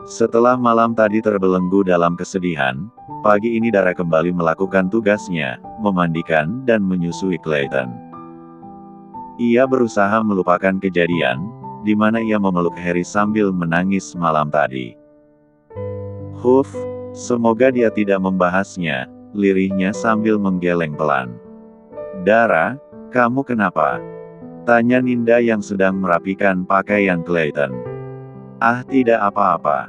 Setelah malam tadi terbelenggu dalam kesedihan, pagi ini Dara kembali melakukan tugasnya, memandikan dan menyusui Clayton. Ia berusaha melupakan kejadian, di mana ia memeluk Harry sambil menangis malam tadi. Huff, semoga dia tidak membahasnya, lirihnya sambil menggeleng pelan. Dara, kamu kenapa? Tanya Ninda yang sedang merapikan pakaian Clayton. Ah, tidak apa-apa.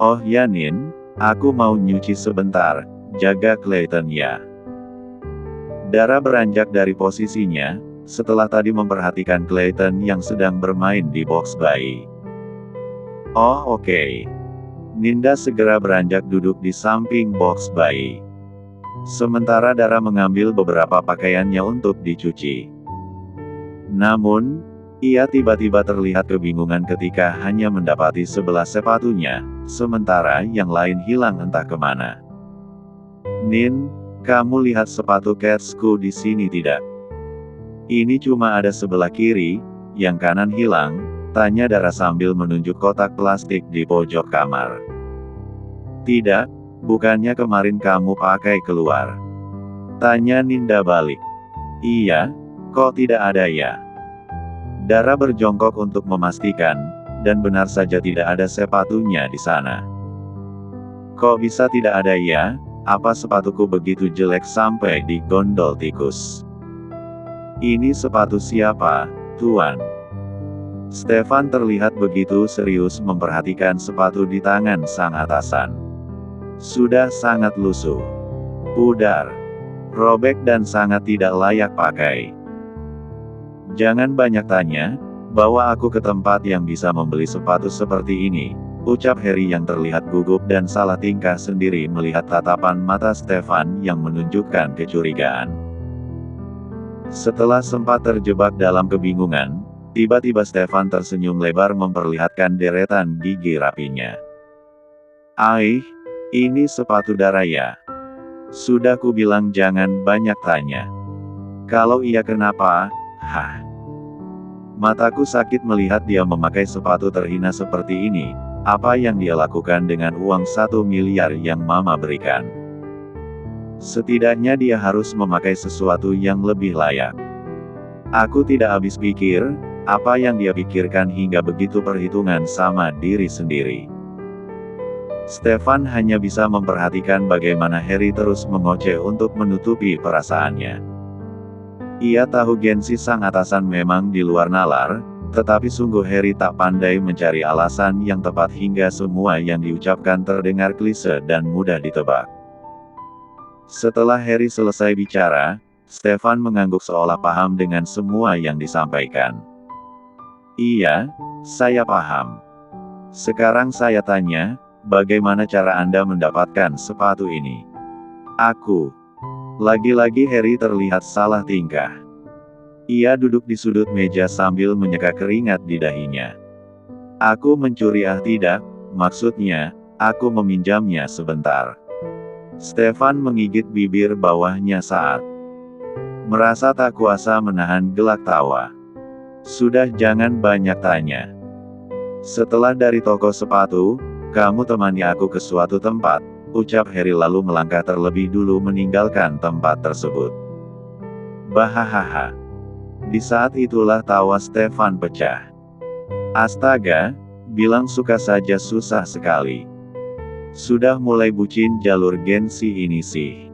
Oh ya Nin, aku mau nyuci sebentar, jaga Clayton ya. Dara beranjak dari posisinya, setelah tadi memperhatikan Clayton yang sedang bermain di box bayi. Oh oke. Ninda segera beranjak duduk di samping box bayi. Sementara Dara mengambil beberapa pakaiannya untuk dicuci. Namun, ia tiba-tiba terlihat kebingungan ketika hanya mendapati sebelah sepatunya, sementara yang lain hilang entah kemana. Nin, kamu lihat sepatu Catsku di sini tidak? Ini cuma ada sebelah kiri, yang kanan hilang, tanya Dara sambil menunjuk kotak plastik di pojok kamar. Tidak, bukannya kemarin kamu pakai keluar? Tanya Ninda balik. Iya, kok tidak ada ya? Dara berjongkok untuk memastikan, dan benar saja tidak ada sepatunya di sana. Kok bisa tidak ada ya? Apa sepatuku begitu jelek sampai di gondol tikus? Ini sepatu siapa, Tuan? Stefan terlihat begitu serius memperhatikan sepatu di tangan sang atasan. Sudah sangat lusuh, pudar, robek dan sangat tidak layak pakai. Jangan banyak tanya, bawa aku ke tempat yang bisa membeli sepatu seperti ini, ucap Harry yang terlihat gugup dan salah tingkah sendiri melihat tatapan mata Stefan yang menunjukkan kecurigaan. Setelah sempat terjebak dalam kebingungan, tiba-tiba Stefan tersenyum lebar memperlihatkan deretan gigi rapinya. Aih, ini sepatu Dara ya? Sudah ku bilang jangan banyak tanya. Kalau iya kenapa? Hah. Mataku sakit melihat dia memakai sepatu terhina seperti ini. Apa yang dia lakukan dengan uang 1 miliar yang Mama berikan? Setidaknya dia harus memakai sesuatu yang lebih layak. Aku tidak habis pikir, apa yang dia pikirkan hingga begitu perhitungan sama diri sendiri. Stefan hanya bisa memperhatikan bagaimana Harry terus mengoceh untuk menutupi perasaannya. Ia tahu gengsi sang atasan memang di luar nalar, tetapi sungguh Harry tak pandai mencari alasan yang tepat hingga semua yang diucapkan terdengar klise dan mudah ditebak. Setelah Harry selesai bicara, Stefan mengangguk seolah paham dengan semua yang disampaikan. Iya, saya paham. Sekarang saya tanya, bagaimana cara Anda mendapatkan sepatu ini? Aku. Lagi-lagi Harry terlihat salah tingkah. Ia duduk di sudut meja sambil menyeka keringat di dahinya. Aku mencuri tidak, maksudnya, aku meminjamnya sebentar. Stefan menggigit bibir bawahnya saat merasa tak kuasa menahan gelak tawa. Sudah jangan banyak tanya. Setelah dari toko sepatu, kamu temani aku ke suatu tempat, ucap Harry lalu melangkah terlebih dulu meninggalkan tempat tersebut. Bahahaha. Di saat itulah tawa Stefan pecah. Astaga, bilang suka saja susah sekali. Sudah mulai bucin jalur gengsi ini sih.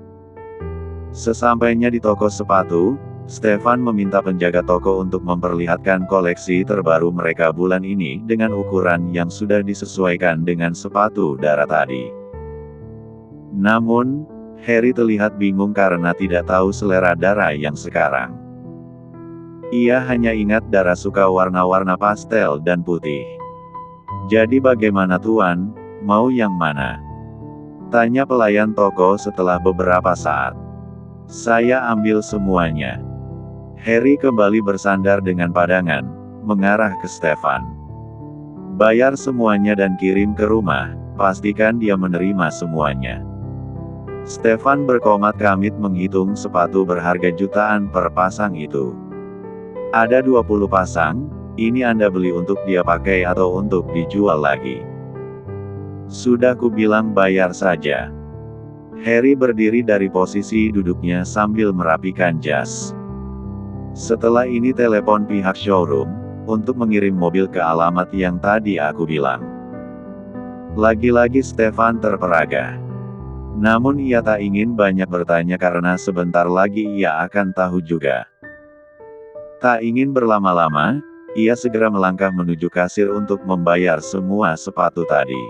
Sesampainya di toko sepatu, Stefan meminta penjaga toko untuk memperlihatkan koleksi terbaru mereka bulan ini dengan ukuran yang sudah disesuaikan dengan sepatu Dara tadi. Namun, Harry terlihat bingung karena tidak tahu selera Dara yang sekarang. Ia hanya ingat Dara suka warna-warna pastel dan putih. Jadi bagaimana Tuan, mau yang mana? Tanya pelayan toko setelah beberapa saat. Saya ambil semuanya. Harry kembali bersandar dengan padangan, mengarah ke Stefan. Bayar semuanya dan kirim ke rumah, pastikan dia menerima semuanya. Stefan berkomat kamit menghitung sepatu berharga jutaan per pasang itu. Ada 20 pasang, ini Anda beli untuk dia pakai atau untuk dijual lagi? Sudah kubilang bayar saja. Harry berdiri dari posisi duduknya sambil merapikan jas. Setelah ini telepon pihak showroom, untuk mengirim mobil ke alamat yang tadi aku bilang. Lagi-lagi Stefan terperagah. Namun ia tak ingin banyak bertanya karena sebentar lagi ia akan tahu juga. Tak ingin berlama-lama, ia segera melangkah menuju kasir untuk membayar semua sepatu tadi.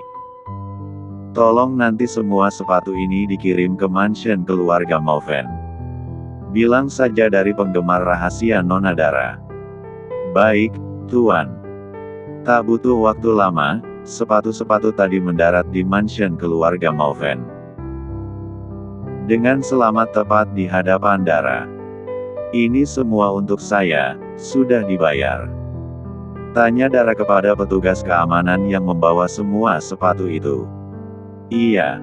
Tolong nanti semua sepatu ini dikirim ke mansion keluarga Mauven. Bilang saja dari penggemar rahasia Nona Dara. Baik, Tuan. Tak butuh waktu lama, sepatu-sepatu tadi mendarat di mansion keluarga Mauven. Dengan selamat tepat di hadapan Dara. Ini semua untuk saya, sudah dibayar. Tanya Dara kepada petugas keamanan yang membawa semua sepatu itu. Iya.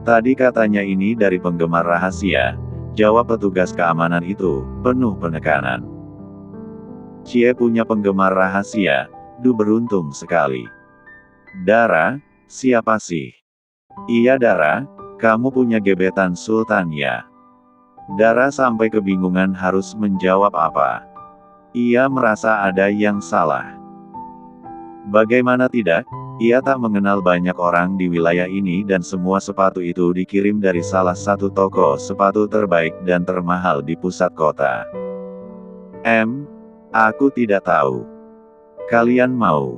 Tadi katanya ini dari penggemar rahasia, jawab petugas keamanan itu, penuh penekanan. Cie punya penggemar rahasia, beruntung sekali. Dara, siapa sih? Iya Dara, kamu punya gebetan Sultan ya? Dara sampai kebingungan harus menjawab apa. Ia merasa ada yang salah. Bagaimana tidak, ia tak mengenal banyak orang di wilayah ini dan semua sepatu itu dikirim dari salah satu toko sepatu terbaik dan termahal di pusat kota. Aku tidak tahu. Kalian mau?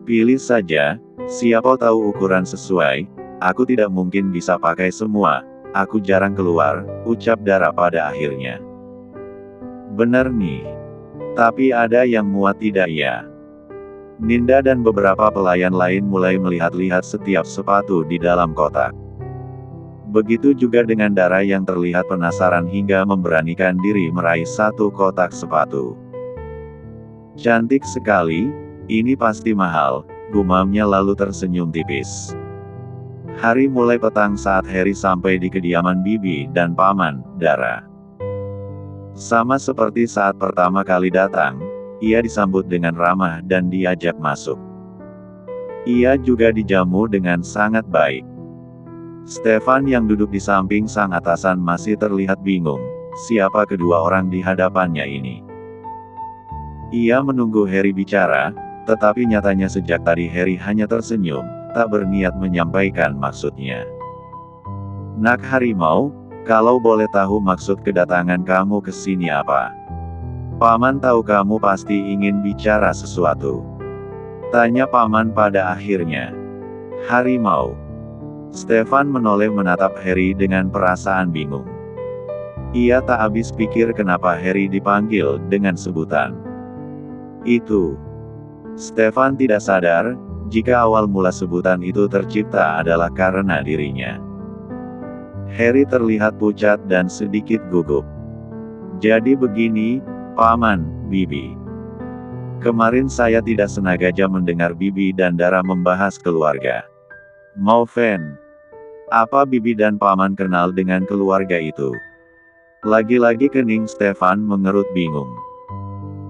Pilih saja, siapa tahu ukuran sesuai, aku tidak mungkin bisa pakai semua, aku jarang keluar, ucap Dara pada akhirnya. Bener nih. Tapi ada yang muat tidak ya? Ninda dan beberapa pelayan lain mulai melihat-lihat setiap sepatu di dalam kotak. Begitu juga dengan Dara yang terlihat penasaran hingga memberanikan diri meraih satu kotak sepatu. Cantik sekali, ini pasti mahal, gumamnya lalu tersenyum tipis. Hari mulai petang saat Harry sampai di kediaman Bibi dan Paman, Dara. Sama seperti saat pertama kali datang, ia disambut dengan ramah dan diajak masuk. Ia juga dijamu dengan sangat baik. Stefan yang duduk di samping sang atasan masih terlihat bingung, siapa kedua orang di hadapannya ini. Ia menunggu Harry bicara, tetapi nyatanya sejak tadi Harry hanya tersenyum, tak berniat menyampaikan maksudnya. Nak harimau, kalau boleh tahu maksud kedatangan kamu ke sini apa? Paman tahu kamu pasti ingin bicara sesuatu. Tanya Paman pada akhirnya. Harimau. Stefan menoleh menatap Harry dengan perasaan bingung. Ia tak habis pikir kenapa Harry dipanggil dengan sebutan itu. Stefan tidak sadar, jika awal mula sebutan itu tercipta adalah karena dirinya. Harry terlihat pucat dan sedikit gugup. Jadi begini, Paman, Bibi. Kemarin saya tidak sengaja mendengar Bibi dan Dara membahas keluarga Mauven. Apa Bibi dan Paman kenal dengan keluarga itu? Lagi-lagi kening Stefan mengerut bingung.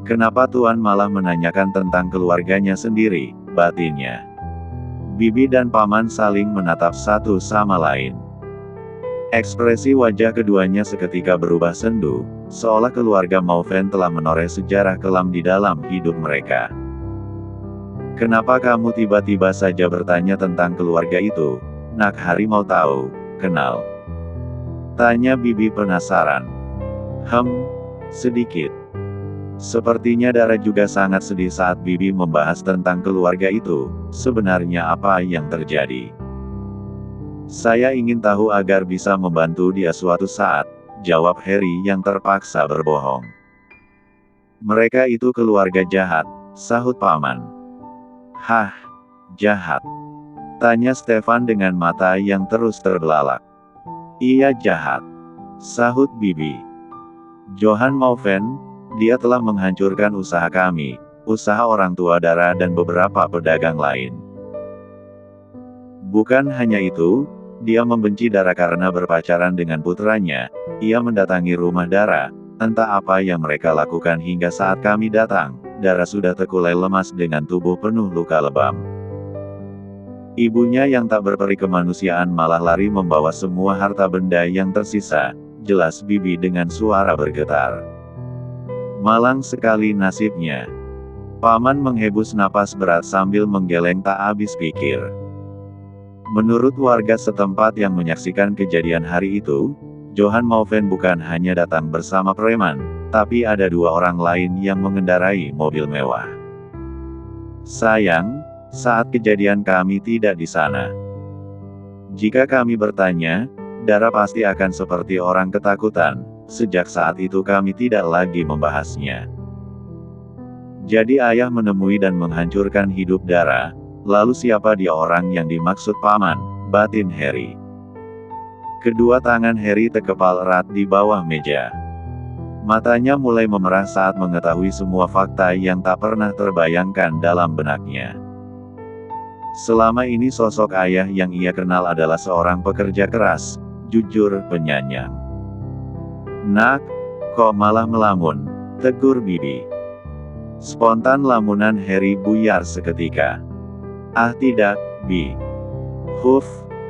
Kenapa Tuan malah menanyakan tentang keluarganya sendiri, batinnya. Bibi dan Paman saling menatap satu sama lain. Ekspresi wajah keduanya seketika berubah sendu, seolah keluarga Mauven telah menoreh sejarah kelam di dalam hidup mereka. Kenapa kamu tiba-tiba saja bertanya tentang keluarga itu? Nak harimau tahu, kenal. Tanya Bibi penasaran. Sedikit. Sepertinya Dara juga sangat sedih saat Bibi membahas tentang keluarga itu, sebenarnya apa yang terjadi. Saya ingin tahu agar bisa membantu dia suatu saat, jawab Harry yang terpaksa berbohong. Mereka itu keluarga jahat, sahut Paman. Hah, jahat? Tanya Stefan dengan mata yang terus terbelalak. Iya jahat, sahut Bibi. Johan Mauven, dia telah menghancurkan usaha kami, usaha orang tua Dara dan beberapa pedagang lain. Bukan hanya itu, dia membenci Dara karena berpacaran dengan putranya, ia mendatangi rumah Dara, entah apa yang mereka lakukan hingga saat kami datang, Dara sudah terkulai lemas dengan tubuh penuh luka lebam. Ibunya yang tak berperi kemanusiaan malah lari membawa semua harta benda yang tersisa, jelas Bibi dengan suara bergetar. Malang sekali nasibnya. Paman menghembus napas berat sambil menggeleng tak habis pikir. Menurut warga setempat yang menyaksikan kejadian hari itu, Johan Mauven bukan hanya datang bersama preman, tapi ada 2 orang lain yang mengendarai mobil mewah. Sayang, saat kejadian kami tidak di sana. Jika kami bertanya, Dara pasti akan seperti orang ketakutan. Sejak saat itu kami tidak lagi membahasnya. Jadi ayah menemui dan menghancurkan hidup Dara. Lalu siapa dia orang yang dimaksud paman? Batin Harry. Kedua tangan Harry terkepal erat di bawah meja. Matanya mulai memerah saat mengetahui semua fakta yang tak pernah terbayangkan dalam benaknya. Selama ini sosok ayah yang ia kenal adalah seorang pekerja keras, jujur, penyayang. Nak, kok malah melamun? Tegur Bibi. Spontan lamunan Harry buyar seketika. Ah tidak, Bi. Huf,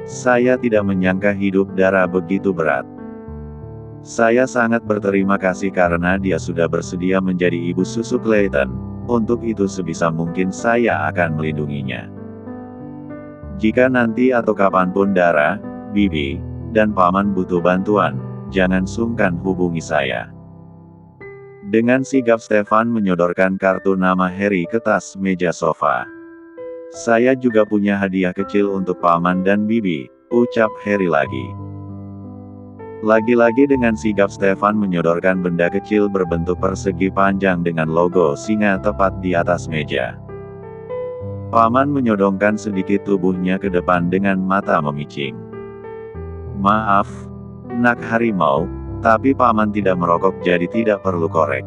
saya tidak menyangka hidup Dara begitu berat. Saya sangat berterima kasih karena dia sudah bersedia menjadi ibu susu Clayton. Untuk itu sebisa mungkin saya akan melindunginya. Jika nanti atau kapanpun Dara, Bibi, dan Paman butuh bantuan, jangan sungkan hubungi saya. Dengan sigap Stefan menyodorkan kartu nama Harry ke tas meja sofa. Saya juga punya hadiah kecil untuk Paman dan Bibi, ucap Harry lagi. Lagi-lagi dengan sigap Stefan menyodorkan benda kecil berbentuk persegi panjang dengan logo singa tepat di atas meja. Paman menyodongkan sedikit tubuhnya ke depan dengan mata memicing. Maaf, Nak Harimau, tapi Paman tidak merokok jadi tidak perlu korek.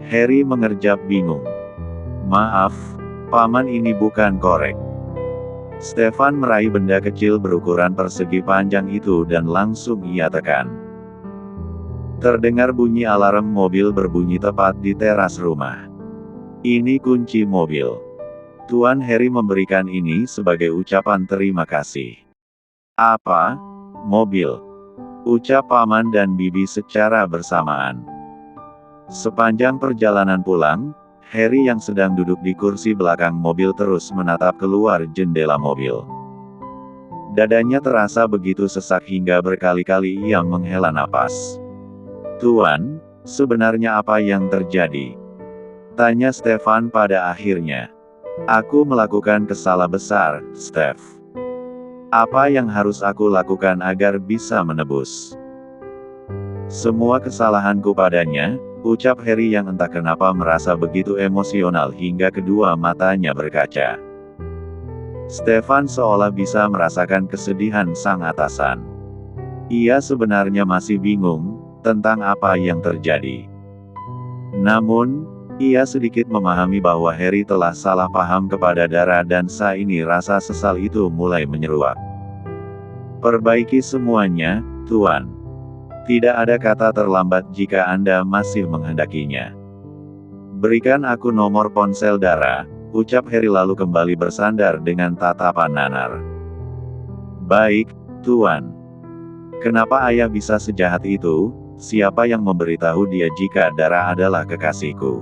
Harry mengerjap bingung. Maaf, Paman ini bukan korek. Stefan meraih benda kecil berukuran persegi panjang itu dan langsung ia tekan. Terdengar bunyi alarm mobil berbunyi tepat di teras rumah. Ini kunci mobil. Tuan Harry memberikan ini sebagai ucapan terima kasih. Apa? Mobil? Ucap Paman dan Bibi secara bersamaan. Sepanjang perjalanan pulang, Harry yang sedang duduk di kursi belakang mobil terus menatap keluar jendela mobil. Dadanya terasa begitu sesak hingga berkali-kali ia menghela napas. Tuan, sebenarnya apa yang terjadi? Tanya Stefan pada akhirnya. Aku melakukan kesalahan besar, Steph. Apa yang harus aku lakukan agar bisa menebus semua kesalahanku padanya? Ucap Harry yang entah kenapa merasa begitu emosional hingga kedua matanya berkaca. Stefan seolah bisa merasakan kesedihan sang atasan. Ia sebenarnya masih bingung tentang apa yang terjadi. Namun, ia sedikit memahami bahwa Harry telah salah paham kepada Dara dan saat ini rasa sesal itu mulai menyeruak. Perbaiki semuanya, Tuan. Tidak ada kata terlambat jika Anda masih menghendakinya. Berikan aku nomor ponsel Dara, ucap Harry lalu kembali bersandar dengan tatapan nanar. Baik, Tuan. Kenapa ayah bisa sejahat itu? Siapa yang memberitahu dia jika Dara adalah kekasihku?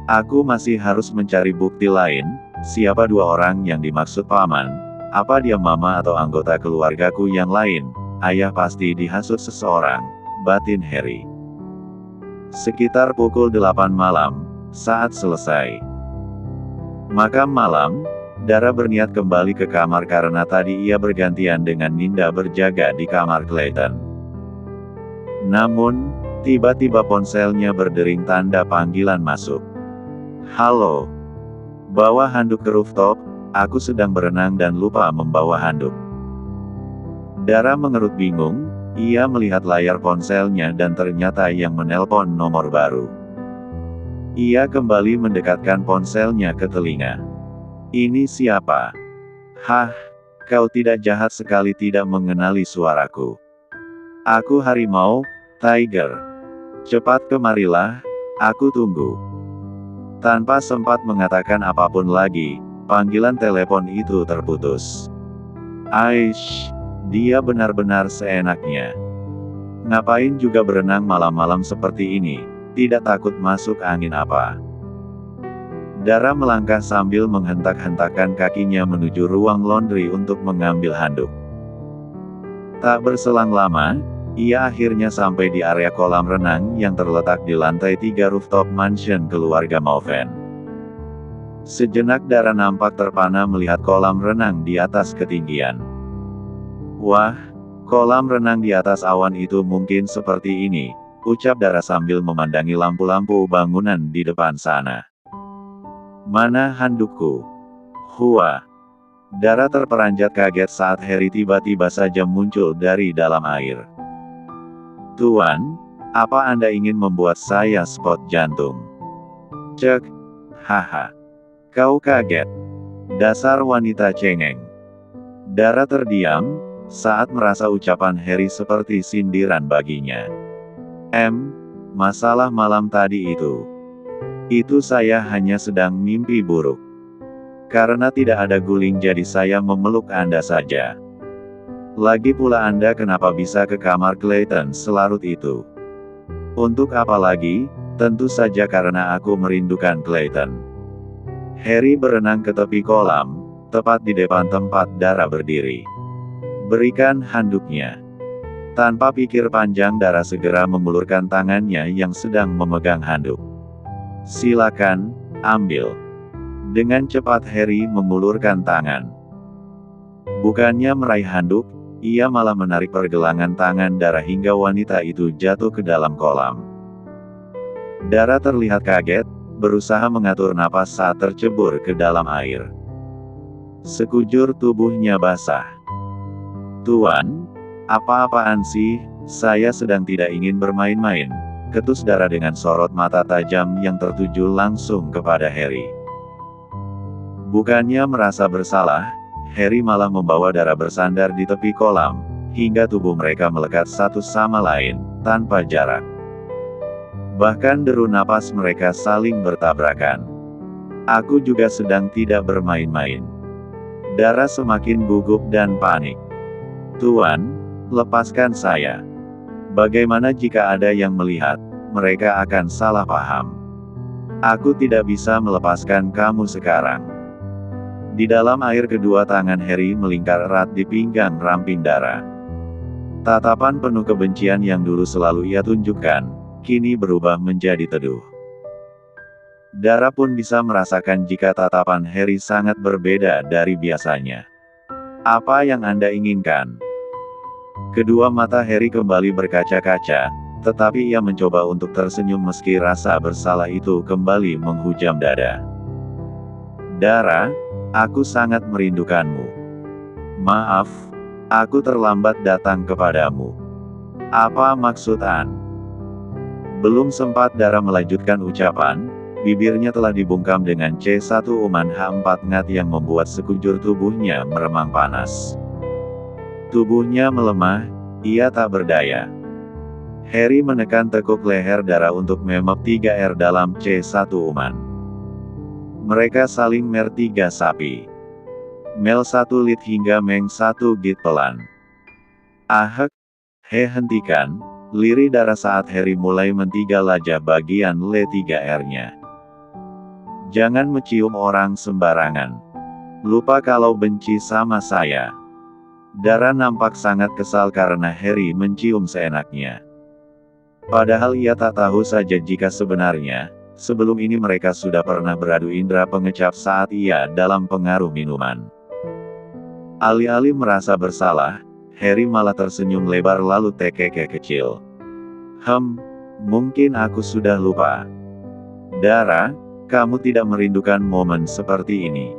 Aku masih harus mencari bukti lain. Siapa 2 orang yang dimaksud Paman? Apa dia mama atau anggota keluargaku yang lain? Ayah pasti dihasut seseorang, batin Harry. Sekitar pukul 8 malam, saat selesai makam malam, Dara berniat kembali ke kamar karena tadi ia bergantian dengan Ninda berjaga di kamar Clayton. Namun, tiba-tiba ponselnya berdering tanda panggilan masuk. Halo. Bawa handuk ke rooftop, aku sedang berenang dan lupa membawa handuk. Dara mengerut bingung, ia melihat layar ponselnya dan ternyata yang menelpon nomor baru. Ia kembali mendekatkan ponselnya ke telinga. Ini siapa? Hah, kau tidak jahat sekali tidak mengenali suaraku. Aku harimau, Tiger. Cepat kemarilah, aku tunggu. Tanpa sempat mengatakan apapun lagi, panggilan telepon itu terputus. Aish, dia benar-benar seenaknya. Ngapain juga berenang malam-malam seperti ini, tidak takut masuk angin apa? Dara melangkah sambil menghentak-hentakkan kakinya menuju ruang laundry untuk mengambil handuk. Tak berselang lama, ia akhirnya sampai di area kolam renang yang terletak di lantai 3 rooftop mansion keluarga Mauven. Sejenak Dara nampak terpana melihat kolam renang di atas ketinggian. Wah, kolam renang di atas awan itu mungkin seperti ini, ucap Dara sambil memandangi lampu-lampu bangunan di depan sana. Mana handukku? Hua. Dara terperanjat kaget saat Harry tiba-tiba saja muncul dari dalam air. Tuan, apa Anda ingin membuat saya spot jantung? Cek. Haha. Kau kaget. Dasar wanita cengeng. Dara terdiam, saat merasa ucapan Harry seperti sindiran baginya. Masalah malam tadi itu. Itu saya hanya sedang mimpi buruk. Karena tidak ada guling jadi saya memeluk Anda saja. Lagi pula Anda kenapa bisa ke kamar Clayton selarut itu? Untuk apa lagi? Tentu saja karena aku merindukan Clayton. Harry berenang ke tepi kolam, tepat di depan tempat Dara berdiri. Berikan handuknya. Tanpa pikir panjang Dara segera mengulurkan tangannya yang sedang memegang handuk. Silakan, ambil. Dengan cepat Harry mengulurkan tangan. Bukannya meraih handuk, ia malah menarik pergelangan tangan Dara hingga wanita itu jatuh ke dalam kolam. Dara terlihat kaget, berusaha mengatur napas saat tercebur ke dalam air. Sekujur tubuhnya basah. Tuan, apa-apaan sih, saya sedang tidak ingin bermain-main, ketus Dara dengan sorot mata tajam yang tertuju langsung kepada Harry. Bukannya merasa bersalah, Harry malah membawa Dara bersandar di tepi kolam, hingga tubuh mereka melekat satu sama lain, tanpa jarak. Bahkan deru napas mereka saling bertabrakan. Aku juga sedang tidak bermain-main. Dara semakin gugup dan panik. Tuan, lepaskan saya. Bagaimana jika ada yang melihat, mereka akan salah paham. Aku tidak bisa melepaskan kamu sekarang. Di dalam air kedua tangan Harry melingkar erat di pinggang ramping Dara. Tatapan penuh kebencian yang dulu selalu ia tunjukkan, kini berubah menjadi teduh. Dara pun bisa merasakan jika tatapan Harry sangat berbeda dari biasanya. Apa yang Anda inginkan? Kedua mata Harry kembali berkaca-kaca, tetapi ia mencoba untuk tersenyum meski rasa bersalah itu kembali menghujam dada. Dara, aku sangat merindukanmu. Maaf, aku terlambat datang kepadamu. Apa maksud An? Belum sempat Dara melanjutkan ucapan, bibirnya telah dibungkam dengan C1 uman H4 ngat yang membuat sekujur tubuhnya meremang panas. Tubuhnya melemah, ia tak berdaya. Harry menekan tekuk leher Dara untuk memep 3R dalam C1 uman. Mereka saling mer 3 sapi. Mel 1 lit hingga meng 1 git pelan. Ahek, hentikan, lirih Dara saat Harry mulai mentiga lajah bagian le 3R-nya. Jangan mencium orang sembarangan. Lupa kalau benci sama saya. Dara nampak sangat kesal karena Harry mencium seenaknya. Padahal ia tak tahu saja jika sebenarnya, sebelum ini mereka sudah pernah beradu indera pengecap saat ia dalam pengaruh minuman. Alih-alih merasa bersalah, Harry malah tersenyum lebar lalu tekeke kecil. Mungkin aku sudah lupa. Dara, kamu tidak merindukan momen seperti ini.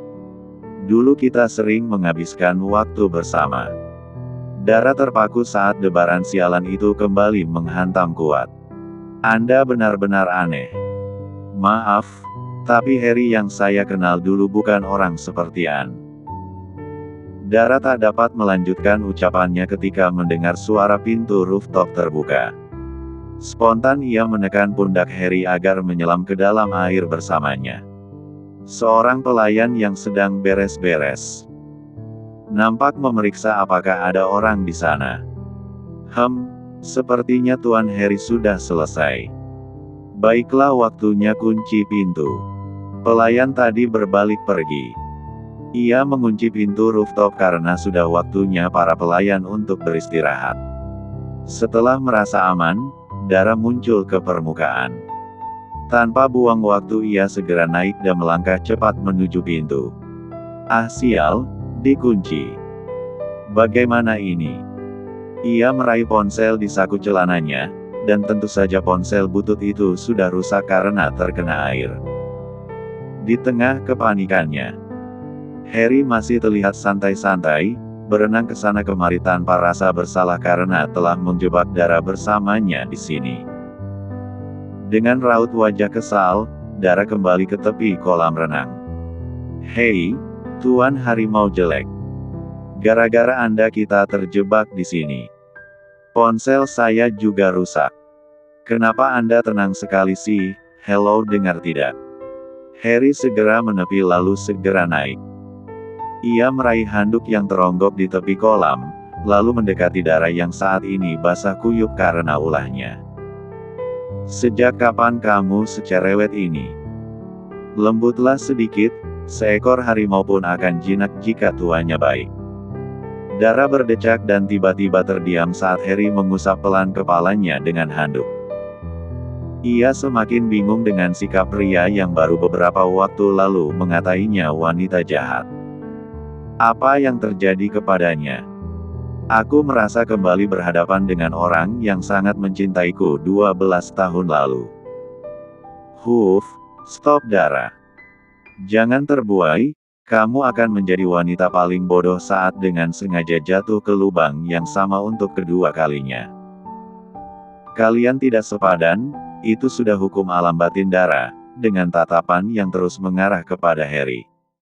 Dulu kita sering menghabiskan waktu bersama. Dara terpaku saat debaran sialan itu kembali menghantam kuat. Anda benar-benar aneh. Maaf, tapi Harry yang saya kenal dulu bukan orang seperti An. Dara tak dapat melanjutkan ucapannya ketika mendengar suara pintu rooftop terbuka. Spontan ia menekan pundak Harry agar menyelam ke dalam air bersamanya. Seorang pelayan yang sedang beres-beres nampak memeriksa apakah ada orang di sana. Sepertinya Tuan Harry sudah selesai. Baiklah, waktunya kunci pintu. Pelayan tadi berbalik pergi. Ia mengunci pintu rooftop karena sudah waktunya para pelayan untuk beristirahat. Setelah merasa aman, Dara muncul ke permukaan. Tanpa buang waktu ia segera naik dan melangkah cepat menuju pintu. Ah sial, dikunci. Bagaimana ini? Ia meraih ponsel di saku celananya, dan tentu saja ponsel butut itu sudah rusak karena terkena air. Di tengah kepanikannya, Harry masih terlihat santai-santai, berenang ke sana kemari tanpa rasa bersalah karena telah menjebak Dara bersamanya di sini. Dengan raut wajah kesal, Dara kembali ke tepi kolam renang. Hei, Tuan Harimau jelek. Gara-gara Anda kita terjebak di sini. Ponsel saya juga rusak. Kenapa Anda tenang sekali sih? Hello, dengar tidak? Harry segera menepi lalu segera naik. Ia meraih handuk yang teronggok di tepi kolam, lalu mendekati Dara yang saat ini basah kuyup karena ulahnya. Sejak kapan kamu secerewet ini? Lembutlah sedikit, seekor harimau pun akan jinak jika tuannya baik. Dara berdecak dan tiba-tiba terdiam saat Harry mengusap pelan kepalanya dengan handuk. Ia semakin bingung dengan sikap pria yang baru beberapa waktu lalu mengatainya wanita jahat. Apa yang terjadi kepadanya? Aku merasa kembali berhadapan dengan orang yang sangat mencintaiku 12 tahun lalu. Stop Dara. Jangan terbuai, kamu akan menjadi wanita paling bodoh saat dengan sengaja jatuh ke lubang yang sama untuk kedua kalinya. Kalian tidak sepadan, itu sudah hukum alam batin Dara, dengan tatapan yang terus mengarah kepada Harry.